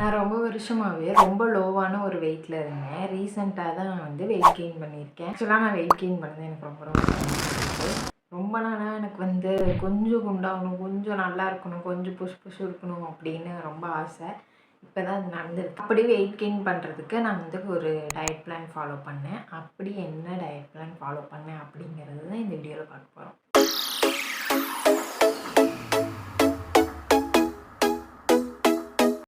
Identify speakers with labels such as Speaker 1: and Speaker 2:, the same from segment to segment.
Speaker 1: நான் ரொம்ப வருஷமாகவே ரொம்ப லோவான ஒரு வெயிட்டில் இருந்தேன். ரீசெண்டாக தான் நான் வந்து வெயிட் கெயின் பண்ணியிருக்கேன். ஆக்சுவலாக நான் வெயிட் கெயின் பண்ணது எனக்கு ரொம்ப ரொம்ப ரொம்ப நாளாக எனக்கு வந்து கொஞ்சம் குண்டாகணும், கொஞ்சம் நல்லா இருக்கணும், கொஞ்சம் புஷ் இருக்கணும் அப்படின்னு ரொம்ப ஆசை. இப்போ தான் அது நடந்திருக்கு. அப்படி வெயிட் கெயின் பண்ணுறதுக்கு நான் வந்து ஒரு டயட் பிளான் ஃபாலோ பண்ணேன். அப்படி என்ன டயட் பிளான் ஃபாலோ பண்ணேன் அப்படிங்கிறது தான் இந்த வீடியோவில் பார்க்க போகிறோம்.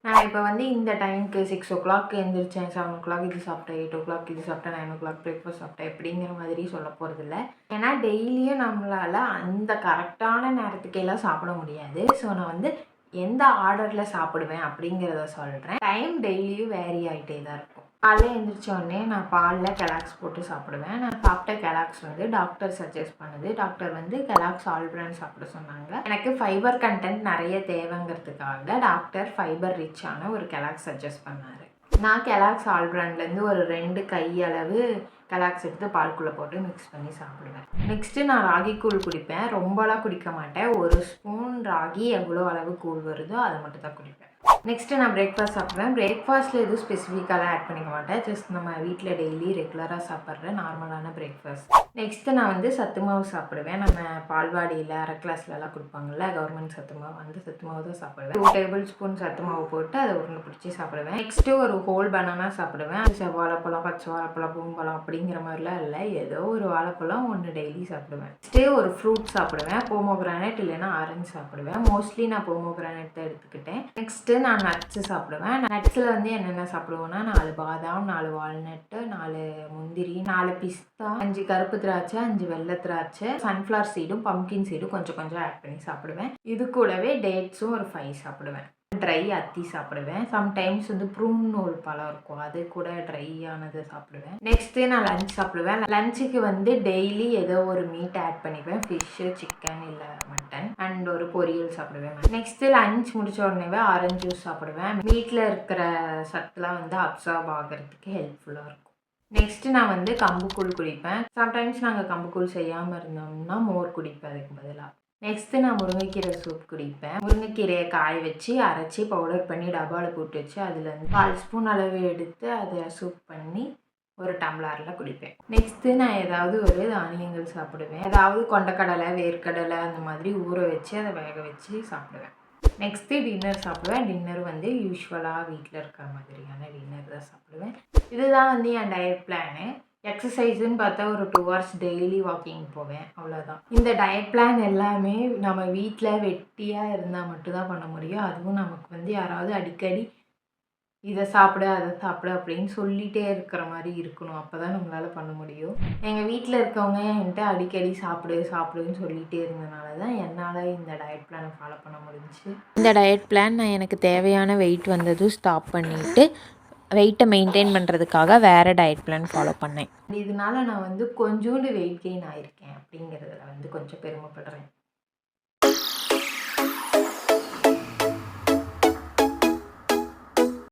Speaker 1: நான் இப்போ வந்து இந்த டைமுக்கு 6:00 எழுந்திரிச்சேன், 7:00 இது சாப்பிட்டேன், 8:00 இது சாப்பிட்டேன், 9:00 பிரேக்ஃபாஸ்ட் சாப்பிட்டேன் எப்படிங்கிற மாதிரி சொல்ல போகிறதில்ல. ஏன்னா டெய்லியும் நம்மளால் அந்த கரெக்டான நேரத்துக்கெல்லாம் சாப்பிட முடியாது. ஸோ நான் வந்து எந்த ஆர்டரில் சாப்பிடுவேன் அப்படிங்கிறத சொல்கிறேன். டைம் டெய்லியும் வேரி ஆகிட்டே தான் இருக்கும். காலையில் எழுந்திரிச்சோடனே நான் பாலில் கெலாக்ஸ் போட்டு சாப்பிடுவேன். நான் சாப்பிட்ட கெலாக்ஸ் வந்து டாக்டர் சஜஸ்ட் பண்ணுது. டாக்டர் வந்து கெலாக்ஸ் ஆல் பிராண்ட் சாப்பிட சொன்னாங்க. எனக்கு ஃபைபர் கண்டென்ட் நிறைய தேவைங்கிறதுக்காக டாக்டர் ஃபைபர் ரிச்சான ஒரு கெலாக்ஸ் சஜஸ்ட் பண்ணார். நான் கெலாக்ஸ் ஆல் பிராண்ட்லேருந்து ஒரு 2 கையளவு கெலாக்ஸ் எடுத்து பால்குள்ளே போட்டு மிக்ஸ் பண்ணி சாப்பிடுவேன். நெக்ஸ்ட்டு நான் ராகி கூழ் குடிப்பேன். ரொம்பலாம் குடிக்க மாட்டேன். 1 ஸ்பூன் ராகி எவ்வளோ அளவு கூழ் வருதோ அதை மட்டும் தான் குடிப்பேன். நெக்ஸ்ட்டு நான் பிரேக்ஃபாஸ்ட் சாப்பிடுவேன். பிரேக்ஃபாஸ்ட்டில் எதுவும் ஸ்பெசிஃபிக்காலாம் ஆட் பண்ணிக்க மாட்டேன். ஜஸ்ட் நம்ம வீட்டில் டெய்லி ரெகுலராக சாப்பிட்ற நார்மலான பிரேக்ஃபாஸ்ட். நெக்ஸ்ட்டு நான் வந்து சத்து மாவு சாப்பிடுவேன். நம்ம பால்வாடியில் அரை கிளாஸ்லலாம் கொடுப்பாங்கள்ல கவர்மெண்ட் சத்து மாவு, அந்த சத்து மாவு தான் சாப்பிடுவேன். 2 டேபிள் ஸ்பூன் சத்து மாவு போட்டு அதை உருண்டை பிடிச்சி சாப்பிடுவேன். நெக்ஸ்ட்டு ஒரு ஹோல் பனானா சாப்பிடுவேன். அது செவ்வாழைப்பழம், பச்சை வாழைப்பழம், பூம்பழம் அப்படிங்கிற மாதிரிலாம் இல்லை, ஏதோ ஒரு வாழைப்பழம் 1 டெய்லி சாப்பிடுவேன். நெக்ஸ்ட்டு ஒரு ஃப்ரூட் சாப்பிடுவேன். போமோகிரானேட் இல்லைன்னா ஆரஞ்சு சாப்பிடுவேன். மோஸ்ட்லி நான் போமோகிரானேட் தான் எடுத்துக்கிட்டேன். நெக்ஸ்ட்டு நான் நட்ஸு சாப்பிடுவேன். நட்ஸில் வந்து என்னென்ன சாப்பிடுவேன்னா 4 பாதாம், 4 வால்நட்டு, 4 முந்திரி, 4 பிஸ்தா, 5 கருப்பு திராட்சை, 5 வெள்ளை திராட்சை, சன்ஃப்ளவர் சீடும் பம்கின் சீடும் கொஞ்சம் கொஞ்சம் ஆட் பண்ணி சாப்பிடுவேன். இது கூடவே டேட்ஸும் ஒரு 5 சாப்பிடுவேன். ட்ரை அத்தி சாப்பிடுவேன். சம்டைம்ஸ் வந்து ப்ரூன் ஒரு பழம் இருக்கும், அது கூட ட்ரை ஆனது சாப்பிடுவேன். நெக்ஸ்ட்டு நான் லஞ்ச் சாப்பிடுவேன். லஞ்சுக்கு வந்து டெய்லி ஏதோ ஒரு மீட் ஆட் பண்ணிப்பேன். ஃபிஷ்ஷு, சிக்கன் இல்லை மட்டன், அண்ட் ஒரு பொரியல் சாப்பிடுவேன். நெக்ஸ்ட்டு லஞ்ச் முடிச்ச உடனேவே ஆரஞ்சு ஜூஸ் சாப்பிடுவேன். மீட்டில் இருக்கிற சத்துலாம் வந்து அப்சார்ப் ஆகிறதுக்கு ஹெல்ப்ஃபுல்லாக இருக்கும். நெக்ஸ்ட்டு நான் வந்து கம்புக்கூழ் குடிப்பேன். சம்டைம்ஸ் நாங்கள் கம்புக்கூழ் செய்யாமல் இருந்தோம்னா மோர் குடிப்பேன் அதுக்கு பதிலாக. நெக்ஸ்ட்டு நான் முருங்கைக்கீரை சூப் குடிப்பேன். முருங்கைக்கீரையை காய வச்சு அரைச்சி பவுடர் பண்ணி டப்பாவில் போட்டு வச்சு அதில் வந்து 4 ஸ்பூன் அளவு எடுத்து அதை சூப் பண்ணி ஒரு டம்ளரில் குடிப்பேன். நெக்ஸ்ட்டு நான் ஏதாவது ஒரு தானியங்கள் சாப்பிடுவேன். ஏதாவது கொண்டக்கடலை, வேர்க்கடலை அந்த மாதிரி ஊற வச்சு அதை வேக வச்சு சாப்பிடுவேன். நெக்ஸ்ட்டு டின்னர் சாப்பிடுவேன். டின்னர் வந்து யூஸ்வலாக வீட்டில் இருக்கிற மாதிரியான டின்னர் தான் சாப்பிடுவேன். இதுதான் வந்து என் டயட் பிளானு. எக்ஸசைஸுன்னு பார்த்தா ஒரு 2 hours டெய்லி வாக்கிங் போவேன், அவ்வளோதான். இந்த டயட் பிளான் எல்லாமே நம்ம வீட்டில் வெட்டியாக இருந்தால் மட்டும்தான் பண்ண முடியும். அதுவும் நமக்கு வந்து யாராவது அடிக்கடி இதை சாப்பிடு அதை சாப்பிடு அப்படின்னு சொல்லிகிட்டே இருக்கிற மாதிரி இருக்கணும். அப்போ தான் நம்மளால் பண்ண முடியும். எங்கள் வீட்டில் இருக்கவங்க என்கிட்ட அடிக்கடி சாப்பிடுன்னு சொல்லிகிட்டே இருந்தனால தான் என்னால் இந்த டயட் பிளானை ஃபாலோ பண்ண முடிஞ்சிச்சு. இந்த டயட் பிளான் நான் எனக்கு தேவையான வெயிட் வந்ததும் ஸ்டாப் பண்ணிவிட்டு வெயிட்டை மெயின்டைன் பண்ணுறதுக்காக வேறு டயட் பிளான் ஃபாலோ பண்ணேன். இதனால நான் வந்து கொஞ்சோண்டு வெயிட் கெயின் ஆகிருக்கேன் அப்படிங்கிறதுல வந்து கொஞ்சம் பெருமைப்படுறேன்.